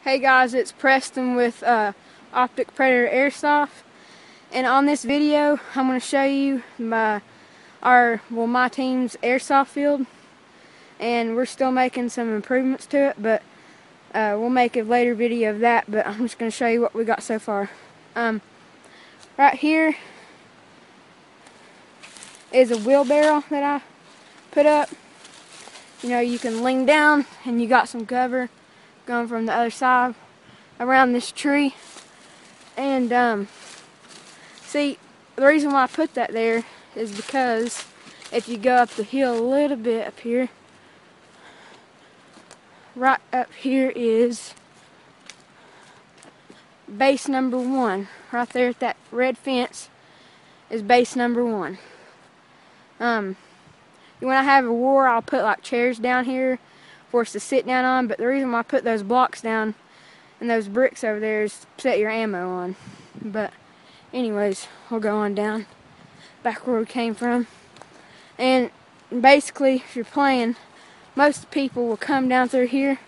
Hey guys, it's Preston with Optic Predator Airsoft, and on this video I'm going to show you my team's airsoft field, and we're still making some improvements to it, but we'll make a later video of that. But I'm just going to show you what we got so far. Right here is a wheelbarrow that I put up. You know, you can lean down and you got some cover going from the other side around this tree. And see, the reason why I put that there is because if you go up the hill a little bit up here, right up here is base number 1. Right there at that red fence is base number 1. When I have a war, I'll put like chairs down here for us to sit down on, but the reason why I put those blocks down and those bricks over there is to set your ammo on. But anyways, we'll go on down back where we came from. And basically, if you're playing, most people will come down through here,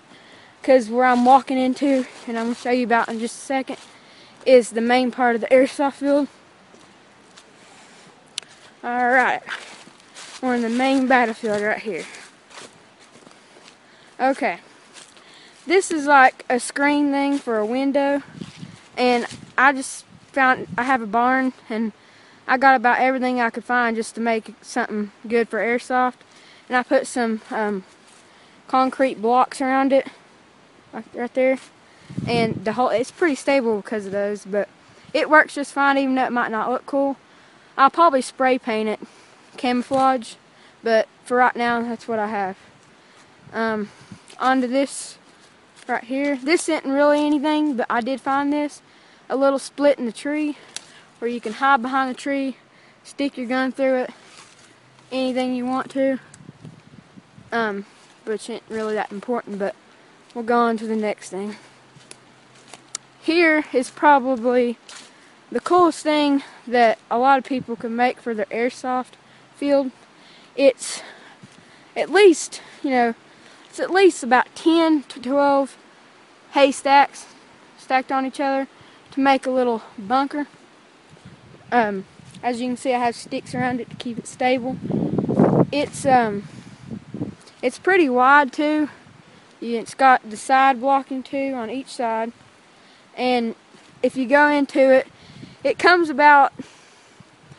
because where I'm walking into, and I'm going to show you about in just a second, is the main part of the airsoft field. Alright, we're in the main battlefield right here. Okay, this is like a screen thing for a window, and I just found I have a barn, and I got about everything I could find just to make something good for airsoft. And I put some concrete blocks around it, like right there, and it's pretty stable because of those, but it works just fine even though it might not look cool. I'll probably spray paint it camouflage, but for right now that's what I have. Onto this right here. This isn't really anything, but I did find this. A little split in the tree where you can hide behind the tree, stick your gun through it, anything you want to. Which ain't really that important, but we'll go on to the next thing. Here is probably the coolest thing that a lot of people can make for their airsoft field. It's at least, it's at least about 10 to 12 haystacks stacked on each other to make a little bunker. As you can see, I have sticks around it to keep it stable. It's pretty wide too. It's got the side blocking too on each side, and if you go into it, it comes about,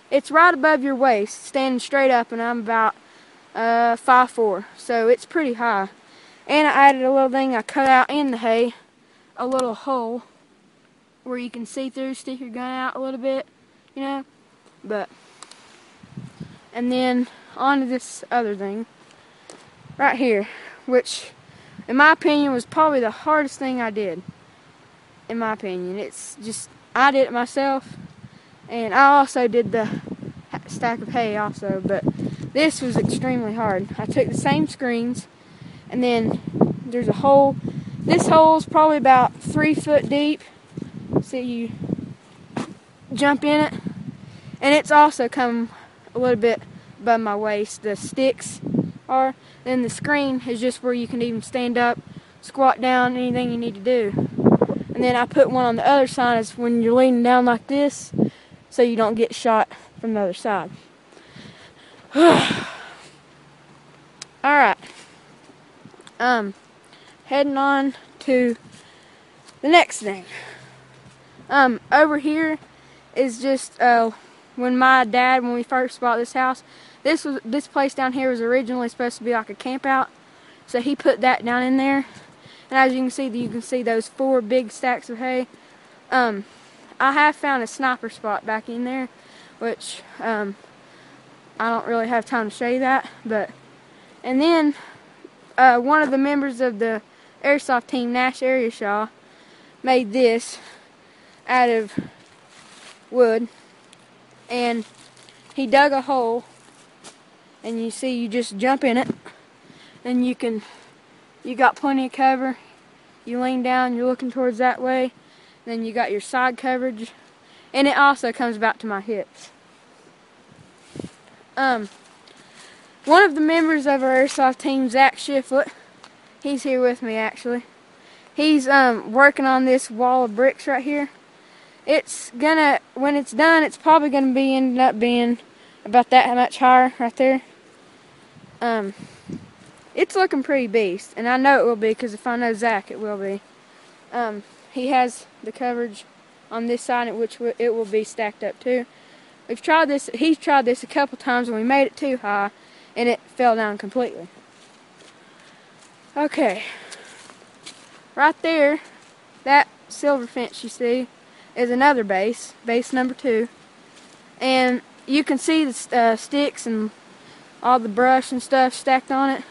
it's right above your waist, standing straight up, and I'm about 5'4", so it's pretty high. And I added a little thing I cut out in the hay, a little hole where you can see through, stick your gun out a little bit, but, and then onto this other thing right here, which in my opinion was probably the hardest thing I did. In my opinion, it's just, I did it myself, and I also did the stack of hay also, but this was extremely hard. I took the same screens, and then there's a hole. This hole is probably about 3 foot deep. So you jump in it, and it's also come a little bit above my waist. The sticks are. Then the screen is just where you can even stand up, squat down, anything you need to do. And then I put one on the other side, is when you're leaning down like this, so you don't get shot from the other side. Alright. Heading on to the next thing. Over here is just when we first bought this house, this place down here was originally supposed to be like a camp out, so he put that down in there. And as you can see those 4 big stacks of hay. I have found a sniper spot back in there, which I don't really have time to show you that, and then one of the members of the airsoft team, Nash Area Shaw, made this out of wood, and he dug a hole, and you see you just jump in it, and you got plenty of cover. You lean down, you're looking towards that way, then you got your side coverage, and it also comes about to my hips. One of the members of our airsoft team, Zach Shiflett, he's here with me actually. He's working on this wall of bricks right here. It's gonna, when it's done, it's probably gonna be ended up being about that much higher right there. It's looking pretty beast, and I know it will be, because if I know Zach, it will be. He has the coverage on this side, at which it will be stacked up too. We've tried this. He's tried this a couple times, and we made it too high, and it fell down completely. Okay, right there, that silver fence you see is another base number 2, and you can see the sticks and all the brush and stuff stacked on it.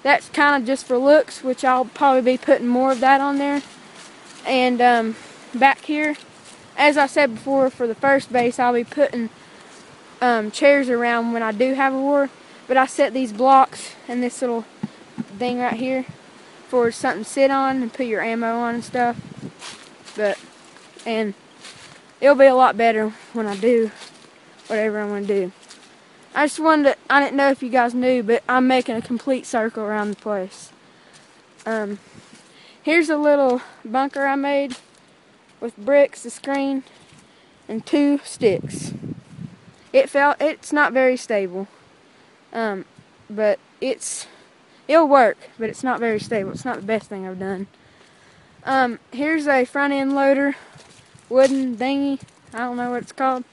That's kind of just for looks, which I'll probably be putting more of that on there. And back here, as I said before, for the first base, I'll be putting chairs around when I do have a war. But I set these blocks and this little thing right here for something to sit on and put your ammo on and stuff. And it'll be a lot better when I do whatever I'm going to do. I didn't know if you guys knew, but I'm making a complete circle around the place. Here's a little bunker I made with bricks, a screen, and 2 sticks. It's not very stable, but it'll work, but it's not very stable. It's not the best thing I've done. Here's a front end loader, wooden dinghy. I don't know what it's called,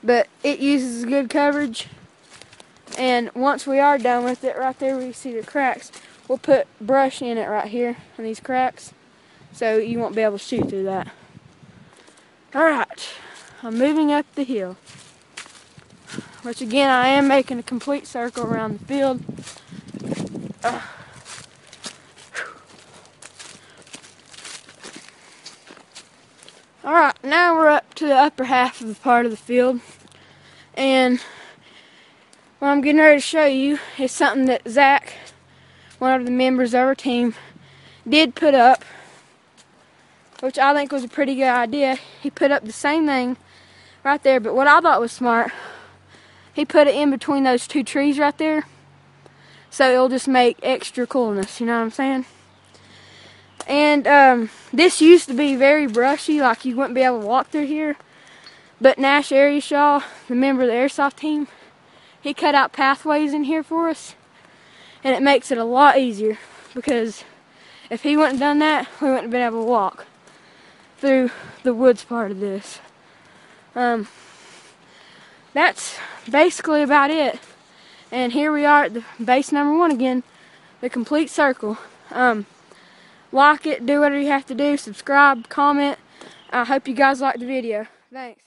but it uses good coverage. And once we are done with it, right there where you see the cracks, we'll put brush in it right here in these cracks, so you won't be able to shoot through that. Alright, I'm moving up the hill, which again, I am making a complete circle around the field. Alright, now we're up to the upper half of the part of the field, and what I'm getting ready to show you is something that Zach, one of the members of our team, did put up, which I think was a pretty good idea. He put up the same thing right there, but what I thought was smart, he put it in between those 2 trees right there, so it'll just make extra coolness, you know what I'm saying? And this used to be very brushy, like you wouldn't be able to walk through here, but Nash Shaw, the member of the airsoft team, he cut out pathways in here for us, and it makes it a lot easier, because if he wouldn't have done that, we wouldn't have been able to walk through the woods part of this. That's basically about it. And here we are at the base number 1 again, the complete circle. Like it, do whatever you have to do, subscribe, comment. I hope you guys liked the video. Thanks.